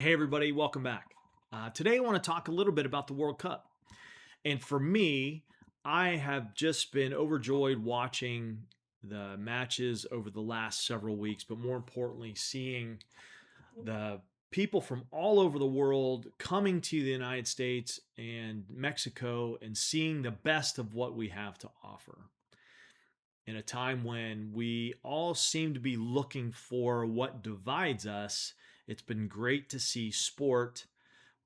Hey, everybody, welcome back. Today, I want to talk a little bit about the World Cup. And for me, I have just been overjoyed watching the matches over the last several weeks, but more importantly, seeing the people from all over the world coming to the United States and Mexico and seeing the best of what we have to offer. In a time when we all seem to be looking for what divides us, it's been great to see sport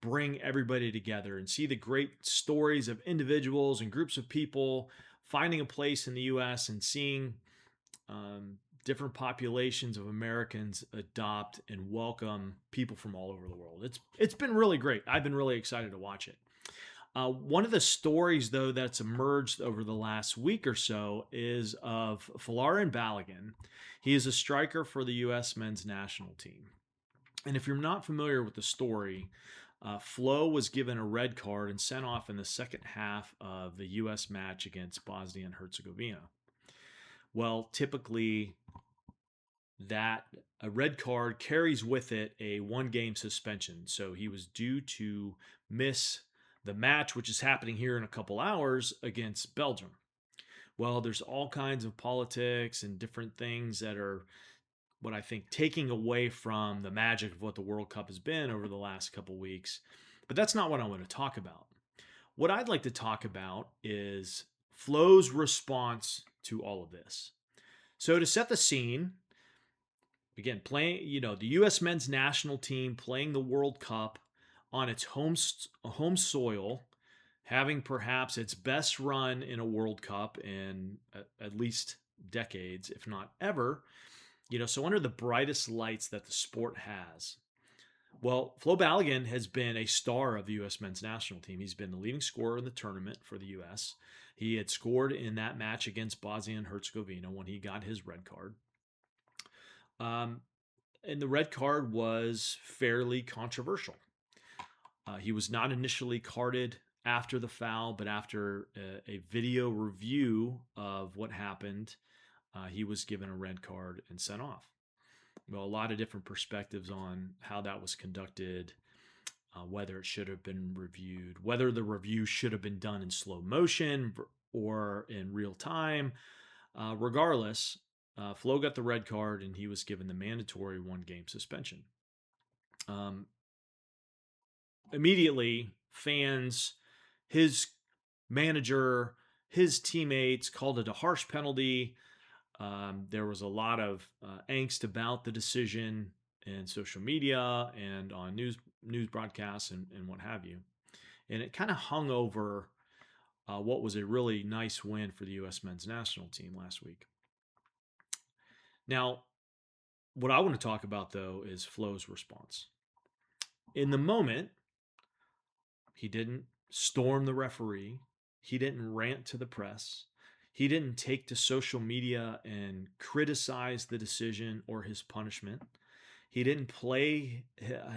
bring everybody together and see the great stories of individuals and groups of people finding a place in the U.S. and seeing different populations of Americans adopt and welcome people from all over the world. It's been really great. I've been really excited to watch it. One of the stories, though, that's emerged over the last week or so is of Folarin Balogun. He is a striker for the U.S. men's national team. And if you're not familiar with the story, Flo was given a red card and sent off in the second half of the U.S. match against Bosnia and Herzegovina. Well, typically, that a red card carries with it a one-game suspension. So he was due to miss the match, which is happening here in a couple hours against Belgium. Well, there's all kinds of politics and different things that are what I think taking away from the magic of what the World Cup has been over the last couple weeks. But that's not what I want to talk about. What I'd like to talk about is Flo's response to all of this. So to set the scene, again, playing, the U.S. men's national team playing the World Cup on its home soil, having perhaps its best run in a World Cup in at least decades, if not ever. So under the brightest lights that the sport has, well, Flo Balogun has been a star of the U.S. men's national team. He's been the leading scorer in the tournament for the U.S. He had scored in that match against Bosnia and Herzegovina when he got his red card. And the red card was fairly controversial. He was not initially carded after the foul, but after a video review of what happened, he was given a red card and sent off. Well, a lot of different perspectives on how that was conducted, whether it should have been reviewed, whether the review should have been done in slow motion or in real time. Regardless, Flo got the red card and he was given the mandatory one-game suspension. Immediately, fans, his manager, his teammates called it a harsh penalty. There was a lot of angst about the decision in social media and on news broadcasts and what have you. And it kind of hung over what was a really nice win for the U.S. men's national team last week. Now, what I want to talk about, though, is Flo's response. In the moment, he didn't storm the referee. He didn't rant to the press. He didn't take to social media and criticize the decision or his punishment. He didn't play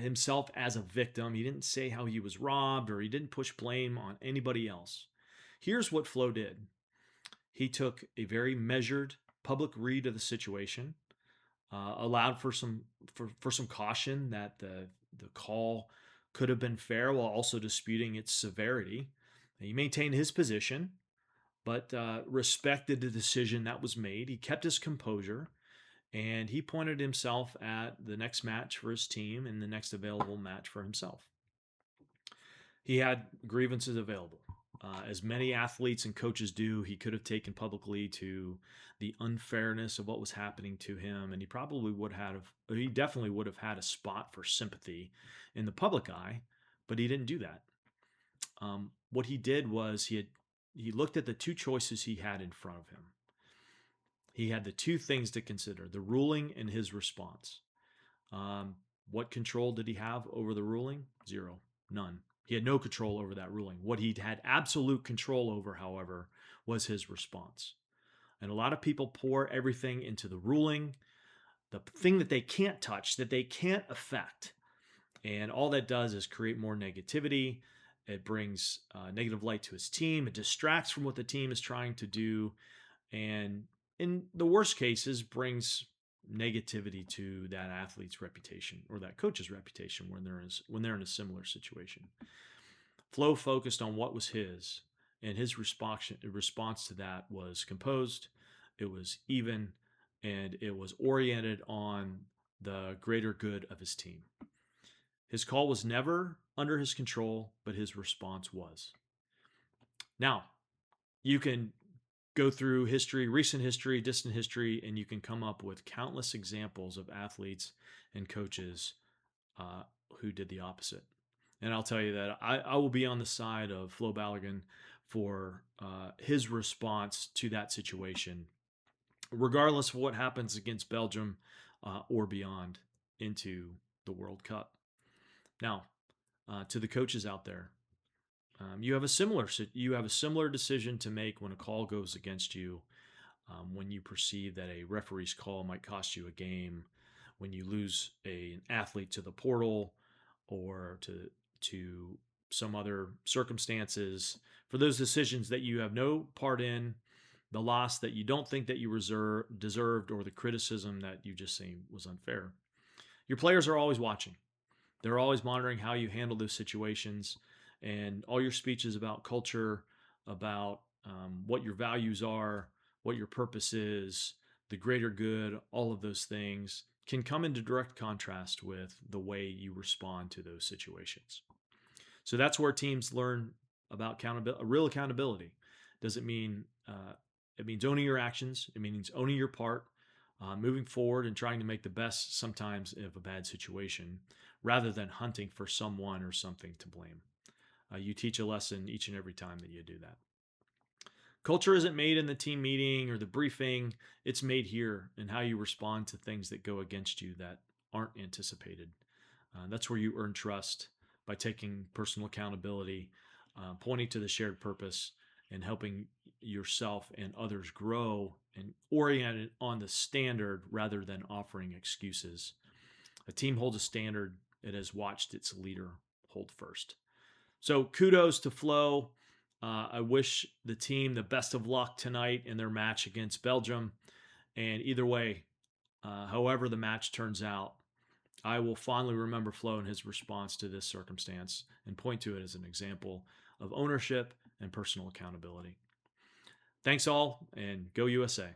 himself as a victim. He didn't say how he was robbed, or he didn't push blame on anybody else. Here's what Flo did. He took a very measured public read of the situation, allowed for some caution that the call could have been fair while also disputing its severity. He maintained his position, but respected the decision that was made. He kept his composure, and he pointed himself at the next match for his team and the next available match for himself. He had grievances available. As many athletes and coaches do, he could have taken publicly to the unfairness of what was happening to him, and he definitely would have had a spot for sympathy in the public eye, but he didn't do that. What he did was he looked at the two choices he had in front of him. He had the two things to consider, the ruling and his response. What control did he have over the ruling? Zero. None. He had no control over that ruling. What he had absolute control over, however, was his response. And a lot of people pour everything into the ruling, the thing that they can't touch, that they can't affect. And all that does is create more negativity. It brings negative light to his team. It distracts from what the team is trying to do. And in the worst cases, brings negativity to that athlete's reputation or that coach's reputation when they're in a similar situation. Flo focused on what was his, and his response to that was composed, it was even, and it was oriented on the greater good of his team. His call was never under his control, but his response was. Now, you can go through history, recent history, distant history, and you can come up with countless examples of athletes and coaches uh, who did the opposite. And I'll tell you that I will be on the side of Flo Balogun for his response to that situation, regardless of what happens against Belgium or beyond into the World Cup. Now, to the coaches out there, you have a similar decision to make when a call goes against you, when you perceive that a referee's call might cost you a game, when you lose an athlete to the portal or to some other circumstances, for those decisions that you have no part in, the loss that you don't think that you deserved, or the criticism that you just seen was unfair. Your players are always watching. They're always monitoring how you handle those situations, and all your speeches about culture, about what your values are, what your purpose is, the greater good, all of those things can come into direct contrast with the way you respond to those situations. So that's where teams learn about accountability. Real accountability doesn't mean it means owning your actions. It means owning your part, moving forward and trying to make the best sometimes of a bad situation, rather than hunting for someone or something to blame. You teach a lesson each and every time that you do that. Culture isn't made in the team meeting or the briefing. It's made here in how you respond to things that go against you that aren't anticipated. That's where you earn trust by taking personal accountability, pointing to the shared purpose, and helping yourself and others grow and oriented on the standard rather than offering excuses. A team holds a standard it has watched its leader hold first. So kudos to Flo. I wish the team the best of luck tonight in their match against Belgium. And either way, however the match turns out, I will fondly remember Flo and his response to this circumstance and point to it as an example of ownership and personal accountability. Thanks all, and go USA.